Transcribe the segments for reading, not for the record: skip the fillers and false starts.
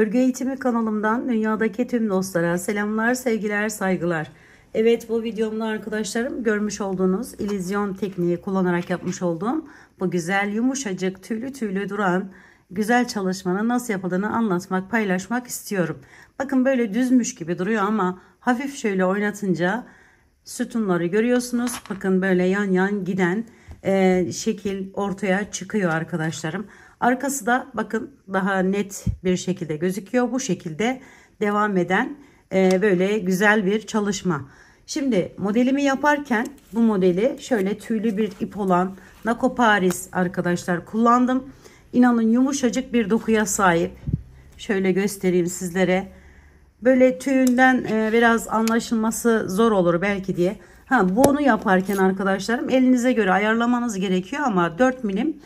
Örgü eğitimi kanalımdan dünyadaki tüm dostlara selamlar, sevgiler, saygılar. Evet, bu videomda arkadaşlarım görmüş olduğunuz illüzyon tekniği kullanarak yapmış olduğum bu güzel yumuşacık tüylü tüylü duran güzel çalışmanın nasıl yapıldığını anlatmak, paylaşmak istiyorum. Bakın böyle düzmüş gibi duruyor ama hafif şöyle oynatınca sütunları görüyorsunuz. Bakın böyle yan yan giden şekil ortaya çıkıyor arkadaşlarım. Arkası da bakın daha net bir şekilde gözüküyor. Bu şekilde devam eden böyle güzel bir çalışma. Şimdi modelimi yaparken bu modeli şöyle tüylü bir ip olan Nako Paris arkadaşlar kullandım. İnanın yumuşacık bir dokuya sahip. Şöyle göstereyim sizlere. Böyle tüyünden biraz anlaşılması zor olur belki diye. Bunu yaparken arkadaşlarım elinize göre ayarlamanız gerekiyor ama 4 milim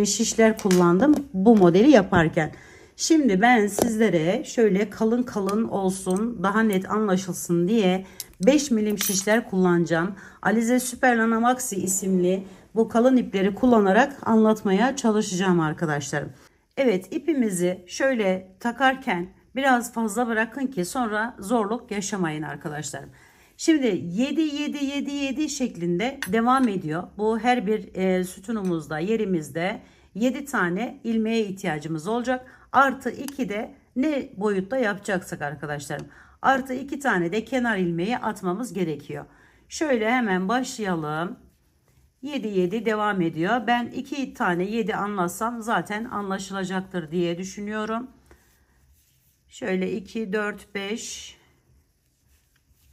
şişler kullandım bu modeli yaparken. Şimdi ben sizlere şöyle kalın kalın olsun, daha net anlaşılsın diye 5 milim şişler kullanacağım. Alize Superlana Maxi isimli bu kalın ipleri kullanarak anlatmaya çalışacağım arkadaşlarım. Evet, ipimizi şöyle takarken biraz fazla bırakın ki sonra zorluk yaşamayın arkadaşlarım. Şimdi 7 7 7 7 şeklinde devam ediyor. Bu her bir sütunumuzda, yerimizde 7 tane ilmeğe ihtiyacımız olacak. Artı 2 de ne boyutta yapacaksak arkadaşlarım. Artı 2 tane de kenar ilmeği atmamız gerekiyor. Şöyle hemen başlayalım. 7 7 devam ediyor. Ben 2 tane 7 anlatsam zaten anlaşılacaktır diye düşünüyorum. Şöyle 2 4 5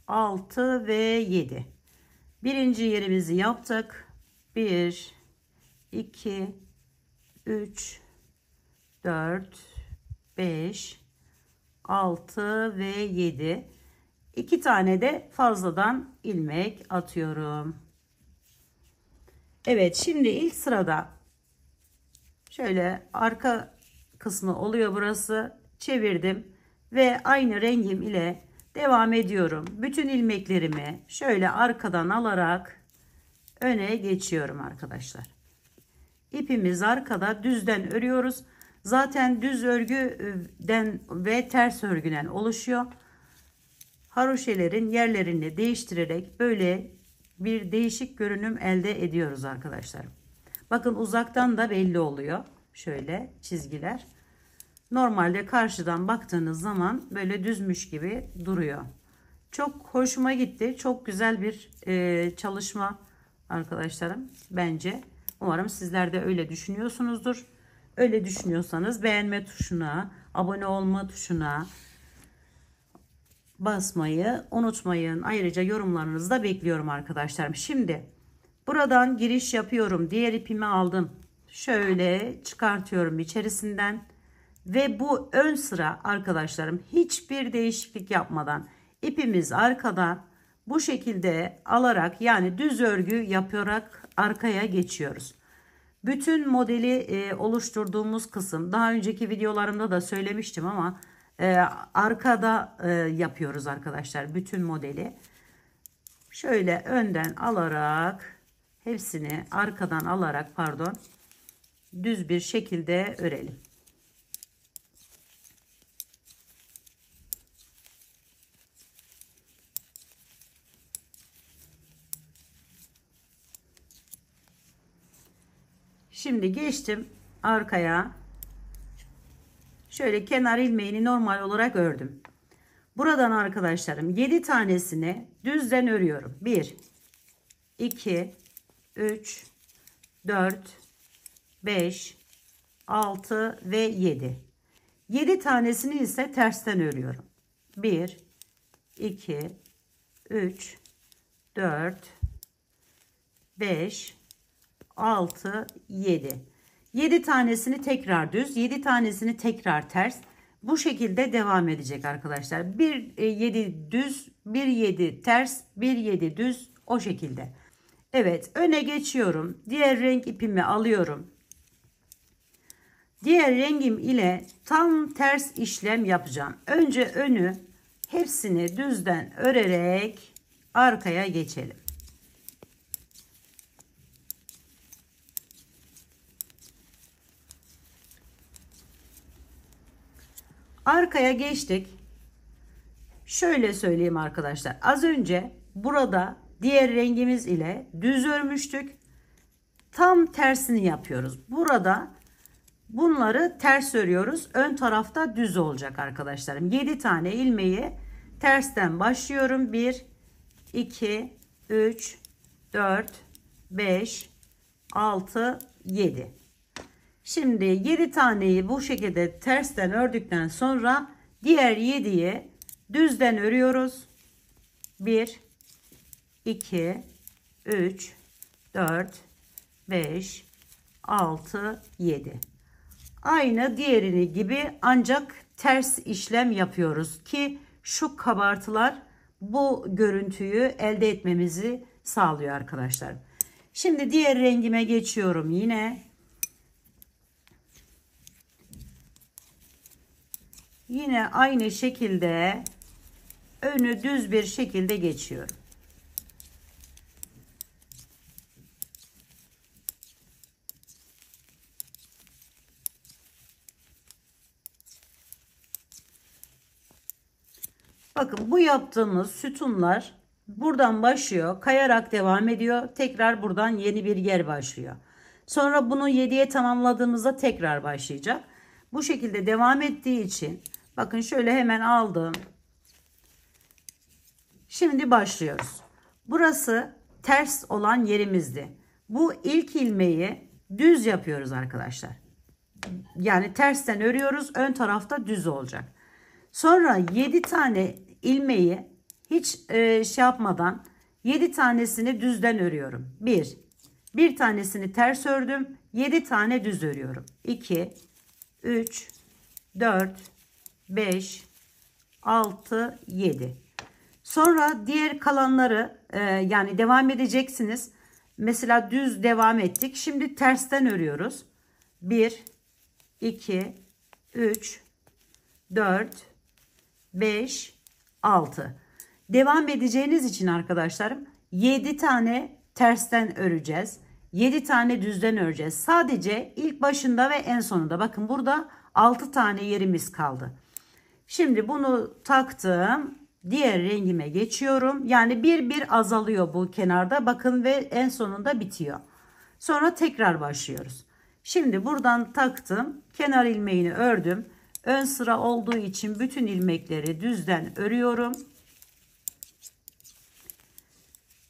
6 ve 7. Birinci yerimizi yaptık. 1 2 3 4 5 6 ve 7. 2 tane de fazladan ilmek atıyorum. Evet, şimdi ilk sırada şöyle arka kısmı oluyor burası. Çevirdim ve aynı rengim ile devam ediyorum. Bütün ilmeklerimi şöyle arkadan alarak öne geçiyorum arkadaşlar. İpimiz arkada, düzden örüyoruz. Zaten düz örgüden ve ters örgüden oluşuyor. Haroşelerin yerlerini değiştirerek böyle bir değişik görünüm elde ediyoruz arkadaşlar. Bakın uzaktan da belli oluyor. Şöyle çizgiler. Normalde karşıdan baktığınız zaman böyle düzmüş gibi duruyor. Çok hoşuma gitti. Çok güzel bir çalışma arkadaşlarım bence. Umarım sizler de öyle düşünüyorsunuzdur. Öyle düşünüyorsanız beğenme tuşuna, abone olma tuşuna basmayı unutmayın. Ayrıca yorumlarınızı da bekliyorum arkadaşlarım. Şimdi buradan giriş yapıyorum. Diğer ipimi aldım. Şöyle çıkartıyorum içerisinden. Ve bu ön sıra arkadaşlarım hiçbir değişiklik yapmadan ipimiz arkadan bu şekilde alarak yani düz örgü yaparak arkaya geçiyoruz. Bütün modeli oluşturduğumuz kısım daha önceki videolarımda da söylemiştim ama arkada yapıyoruz arkadaşlar bütün modeli. Şöyle önden alarak hepsini arkadan alarak pardon düz bir şekilde örelim. Şimdi geçtim arkaya. Şöyle kenar ilmeğini normal olarak ördüm. Buradan arkadaşlarım 7 tanesini düzden örüyorum. 1 2 3 4 5 6 ve 7. 7 tanesini ise tersten örüyorum. 1 2 3 4 5 6 7. 7 tanesini tekrar düz, 7 tanesini tekrar ters. Bu şekilde devam edecek arkadaşlar. 1 7 düz, 1 7 ters, 1 7 düz o şekilde. Evet, öne geçiyorum. Diğer renk ipimi alıyorum. Diğer rengim ile tam ters işlem yapacağım. Önce önü hepsini düzden örerek arkaya geçelim. Arkaya geçtik. Şöyle söyleyeyim arkadaşlar. Az önce burada diğer rengimiz ile düz örmüştük. Tam tersini yapıyoruz. Burada bunları ters örüyoruz. Ön tarafta düz olacak arkadaşlarım. 7 tane ilmeği tersten başlıyorum. 1, 2, 3, 4, 5, 6, 7. Şimdi 7 taneyi bu şekilde tersten ördükten sonra diğer 7'yi düzden örüyoruz. 1, 2, 3, 4, 5, 6, 7. Aynı diğerini gibi ancak ters işlem yapıyoruz ki şu kabartılar bu görüntüyü elde etmemizi sağlıyor arkadaşlar. Şimdi diğer rengime geçiyorum yine. Yine aynı şekilde önü düz bir şekilde geçiyorum. Bakın bu yaptığımız sütunlar buradan başlıyor, kayarak devam ediyor. Tekrar buradan yeni bir yer başlıyor. Sonra bunu 7'ye tamamladığımızda tekrar başlayacak. Bu şekilde devam ettiği için bakın şöyle hemen aldım. Şimdi başlıyoruz. Burası ters olan yerimizdi. Bu ilk ilmeği düz yapıyoruz arkadaşlar. Yani tersten örüyoruz. Ön tarafta düz olacak. Sonra 7 tane ilmeği hiç şey yapmadan 7 tanesini düzden örüyorum. Bir tanesini ters ördüm. 7 tane düz örüyorum. 2, 3, 4, 5, 6, 7. Sonra diğer kalanları yani devam edeceksiniz. Mesela düz devam ettik. Şimdi tersten örüyoruz. 1, 2, 3, 4, 5, 6. Devam edeceğiniz için arkadaşlarım 7 tane tersten öreceğiz. 7 tane düzden öreceğiz. Sadece ilk başında ve en sonunda. Bakın burada 6 tane yerimiz kaldı. Şimdi bunu taktım. Diğer rengime geçiyorum. Yani bir azalıyor bu kenarda. Bakın ve en sonunda bitiyor. Sonra tekrar başlıyoruz. Şimdi buradan taktım. Kenar ilmeğini ördüm. Ön sıra olduğu için bütün ilmekleri düzden örüyorum.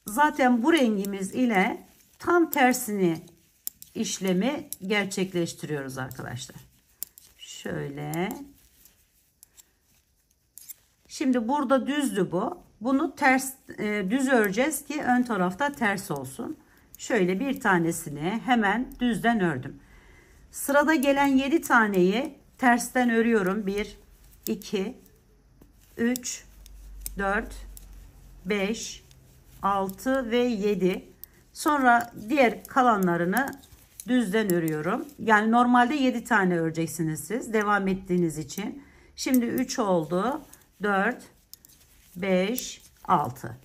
Zaten bu rengimiz ile tam tersini işlemi gerçekleştiriyoruz arkadaşlar. Şöyle. Şimdi burada düzdü bu. Bunu ters düz öreceğiz ki ön tarafta ters olsun. Şöyle bir tanesini hemen düzden ördüm. Sırada gelen 7 taneyi tersten örüyorum. 1, 2, 3, 4, 5, 6 ve 7. Sonra diğer kalanlarını düzden örüyorum. Yani normalde 7 tane öreceksiniz siz. Devam ettiğiniz için. Şimdi 3 oldu. 4, 5, 6.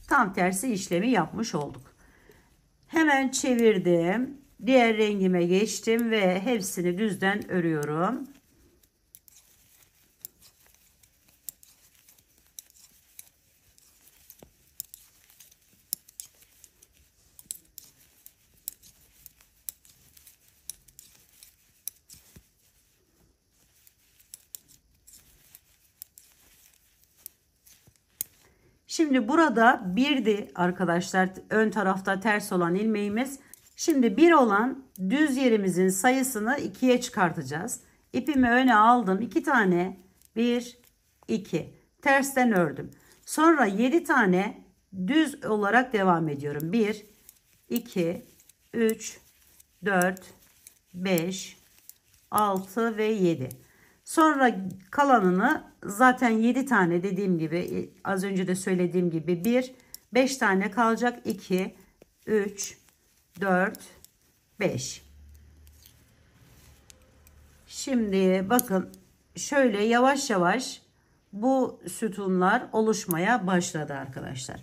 Tam tersi işlemi yapmış olduk. Hemen çevirdim. Diğer rengime geçtim ve hepsini düzden örüyorum. Şimdi burada birdi arkadaşlar, ön tarafta ters olan ilmeğimiz. Şimdi bir olan düz yerimizin sayısını 2'ye çıkartacağız. İpimi öne aldım. 2 tane 1, 2 tersten ördüm. Sonra 7 tane düz olarak devam ediyorum. 1, 2, 3, 4, 5, 6 ve 7. Sonra kalanını zaten 7 tane dediğim gibi az önce de söylediğim gibi 5 tane kalacak. 2, 3, 4, 5. Şimdi bakın şöyle yavaş yavaş bu sütunlar oluşmaya başladı arkadaşlar.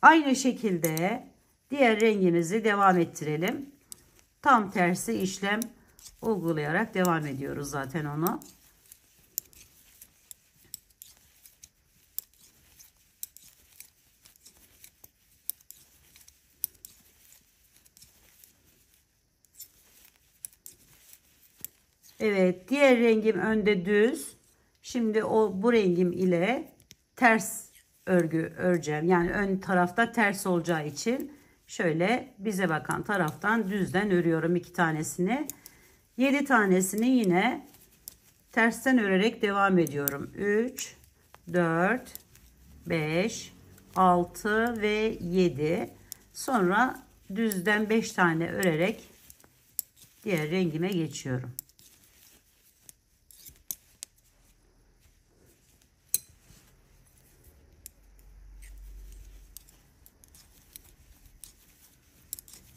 Aynı şekilde diğer rengimizi devam ettirelim. Tam tersi işlem uygulayarak devam ediyoruz zaten onu. Evet, diğer rengim önde düz. Şimdi bu rengim ile ters örgü öreceğim. Yani ön tarafta ters olacağı için şöyle bize bakan taraftan düzden örüyorum 2 tanesini. 7 tanesini yine tersten örerek devam ediyorum. 3, 4, 5, 6 ve 7. Sonra düzden 5 tane örerek diğer rengime geçiyorum.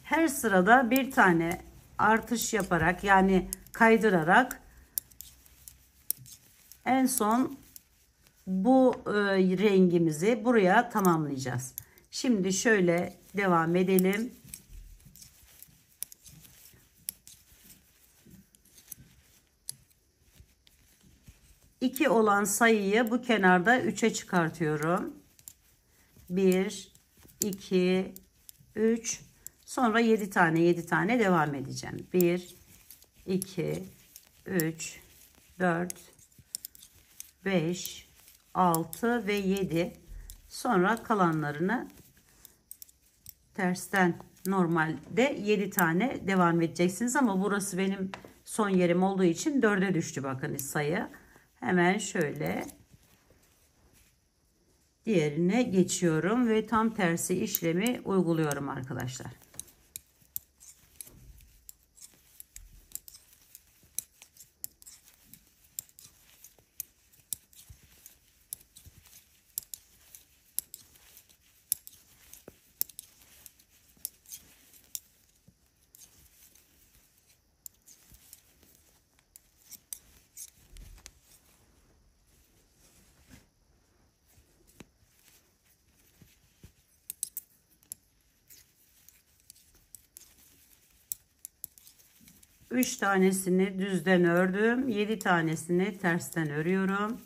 Her sırada bir tane artış yaparak, yani kaydırarak en son bu rengimizi buraya tamamlayacağız. Şimdi şöyle devam edelim. İki olan sayıyı bu kenarda 3'e çıkartıyorum. 1, 2, 3. Sonra 7 tane devam edeceğim. 1, 2, 3, 4, 5, 6 ve 7. Sonra kalanlarını tersten, normalde 7 tane devam edeceksiniz. Ama burası benim son yerim olduğu için 4'e düştü bakın sayı. Hemen şöyle diğerine geçiyorum ve tam tersi işlemi uyguluyorum arkadaşlar. Üç tanesini düzden ördüm. 7 tanesini tersten örüyorum.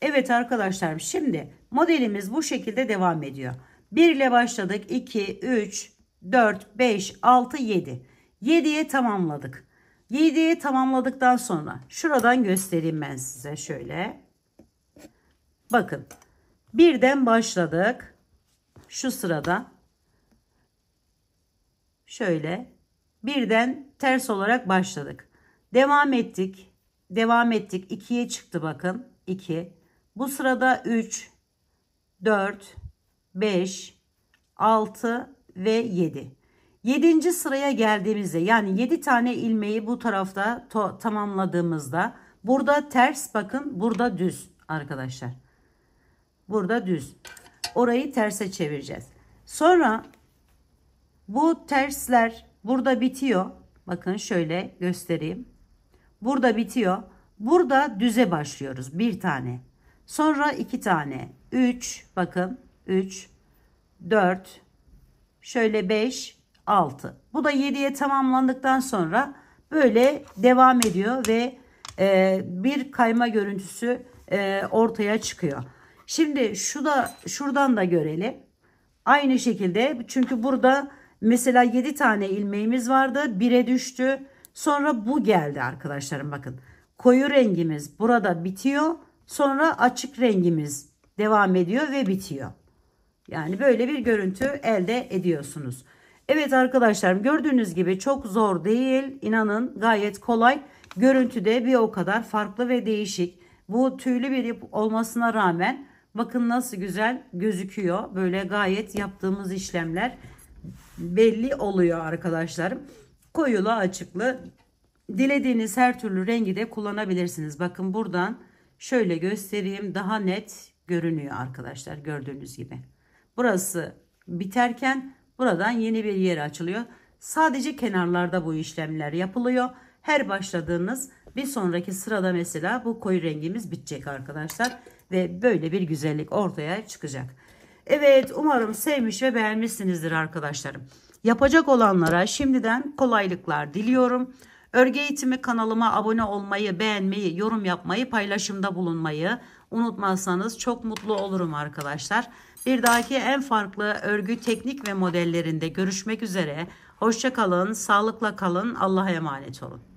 Evet arkadaşlar, şimdi modelimiz bu şekilde devam ediyor. 1 ile başladık. 2, 3, 4, 5, 6, 7. 7'ye tamamladık. 7'ye tamamladıktan sonra şuradan göstereyim ben size şöyle. Bakın. Birden başladık. Şu sırada şöyle birden ters olarak başladık. Devam ettik. Devam ettik. 2'ye çıktı bakın. 2. Bu sırada 3, 4, 5, 6 ve 7. 7. sıraya geldiğimizde, yani 7 tane ilmeği bu tarafta tamamladığımızda burada ters, bakın burada düz arkadaşlar. Burada düz. Orayı terse çevireceğiz. Sonra bu tersler burada bitiyor. Bakın şöyle göstereyim. Burada bitiyor. Burada düze başlıyoruz. Bir tane. Sonra 2 tane. 3. Bakın 3. 4. Şöyle 5. 6. Bu da 7'ye tamamlandıktan sonra böyle devam ediyor ve bir kayma görüntüsü ortaya çıkıyor. Şimdi şuradan da görelim. Aynı şekilde, çünkü burada mesela 7 tane ilmeğimiz vardı. 1'e düştü. Sonra bu geldi arkadaşlarım, bakın. Koyu rengimiz burada bitiyor. Sonra açık rengimiz devam ediyor ve bitiyor. Yani böyle bir görüntü elde ediyorsunuz. Evet arkadaşlarım, gördüğünüz gibi çok zor değil. İnanın gayet kolay. Görüntü de bir o kadar farklı ve değişik. Bu tüylü bir ip olmasına rağmen bakın nasıl güzel gözüküyor. Böyle gayet yaptığımız işlemler belli oluyor arkadaşlarım. Koyulu, açıklı, dilediğiniz her türlü rengi de kullanabilirsiniz. Bakın buradan şöyle göstereyim, daha net görünüyor arkadaşlar, gördüğünüz gibi. Burası biterken buradan yeni bir yer açılıyor. Sadece kenarlarda bu işlemler yapılıyor. Her başladığınız bir sonraki sırada mesela bu koyu rengimiz bitecek arkadaşlar. Ve böyle bir güzellik ortaya çıkacak. Evet, umarım sevmiş ve beğenmişsinizdir arkadaşlarım. Yapacak olanlara şimdiden kolaylıklar diliyorum. Örgü eğitimi kanalıma abone olmayı, beğenmeyi, yorum yapmayı, paylaşımda bulunmayı unutmazsanız çok mutlu olurum arkadaşlar. Bir dahaki en farklı örgü teknik ve modellerinde görüşmek üzere. Hoşça kalın, sağlıkla kalın, Allah'a emanet olun.